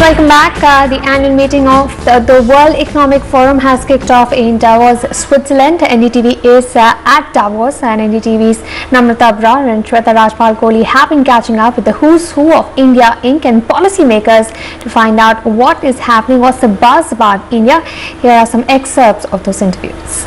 Welcome back. The annual meeting of the World Economic Forum has kicked off in Davos, Switzerland. NDTV is at Davos, and NDTV's Namrata Brar and Shweta Rajpal Kohli have been catching up with the who's who of India Inc. and policymakers to find out what is happening, what's the buzz about India. Here are some excerpts of those interviews.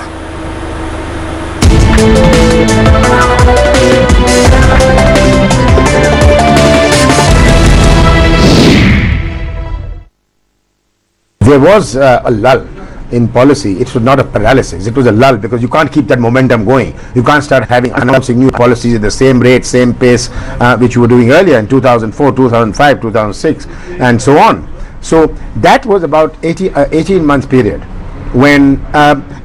There was a lull in policy. It was not a paralysis. It was a lull because you can't keep that momentum going. You can't start announcing new policies at the same rate, same pace which you were doing earlier in 2004, 2005, 2006 and so on. So that was about 18 months period when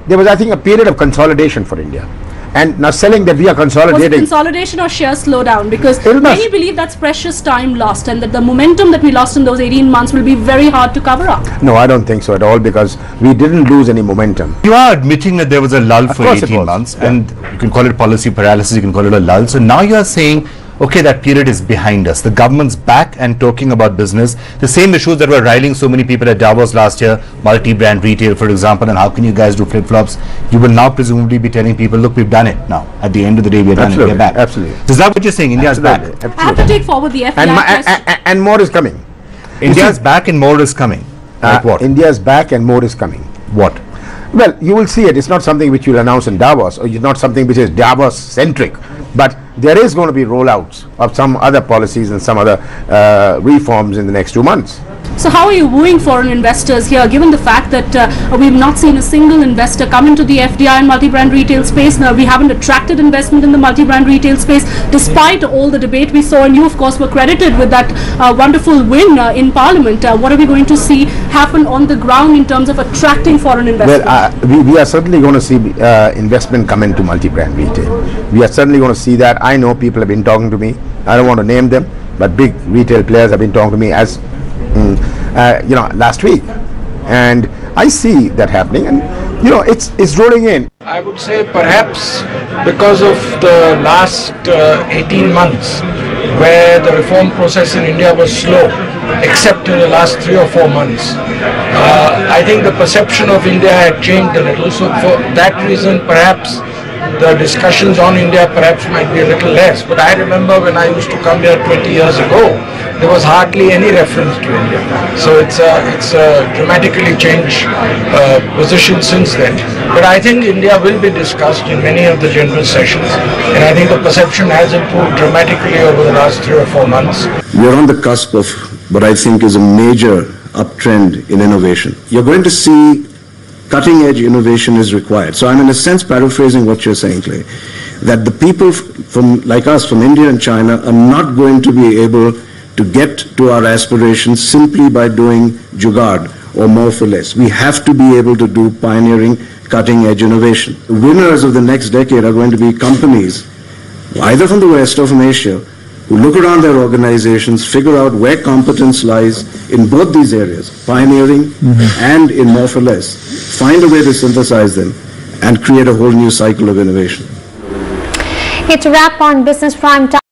there was, I think, a period of consolidation for India. And now selling that we are consolidating. Was it consolidation or sheer slowdown? Because many believe that's precious time lost and that the momentum that we lost in those 18 months will be very hard to cover up. No, I don't think so at all, because we didn't lose any momentum. You are admitting that there was a lull for 18 months, and you can call it policy paralysis, you can call it a lull. So now you are saying, okay, that period is behind us. The government's back and talking about business. The same issues that were riling so many people at Davos last year, multi-brand retail, for example, and how can you guys do flip-flops? You will now presumably be telling people, look, we've done it now. At the end of the day, we're done it, we're back. Absolutely. Is that what you're saying? India's back? I have to take forward the FDI and more is coming. India's back and more is coming. Like what? India's back and more is coming. What? Well, you will see it. It's not something which you'll announce in Davos, or it's not something which is Davos-centric. But there is going to be rollouts of some other policies and some other reforms in the next 2 months. So how are you wooing foreign investors here, given the fact that we've not seen a single investor come into the FDI and multi-brand retail space? Now, we haven't attracted investment in the multi-brand retail space, despite all the debate we saw, and you, of course, were credited with that wonderful win in Parliament. What are we going to see happen on the ground in terms of attracting foreign investment? Well, we are certainly going to see investment come into multi-brand retail. We are certainly going to see that. I know people have been talking to me. I don't want to name them, but big retail players have been talking to me as last week, and I see that happening, and it's rolling in. I would say perhaps because of the last 18 months where the reform process in India was slow, except in the last 3 or 4 months. I think the perception of India had changed a little, so for that reason perhaps the discussions on India perhaps might be a little less. But I remember when I used to come here 20 years ago, there was hardly any reference to India. So it's a dramatically changed position since then. But I think India will be discussed in many of the general sessions, and I think the perception has improved dramatically over the last 3 or 4 months. We're on the cusp of what I think is a major uptrend in innovation. You're going to see cutting-edge innovation is required. So I'm in a sense paraphrasing what you're saying, Clay, that the people like us from India and China are not going to be able to get to our aspirations simply by doing jugaad or more for less. We have to be able to do pioneering, cutting-edge innovation. The winners of the next decade are going to be companies, either from the West or from Asia, who look around their organizations, figure out where competence lies in both these areas, pioneering and in more for less, find a way to synthesize them and create a whole new cycle of innovation. Here to wrap on Business Prime Time.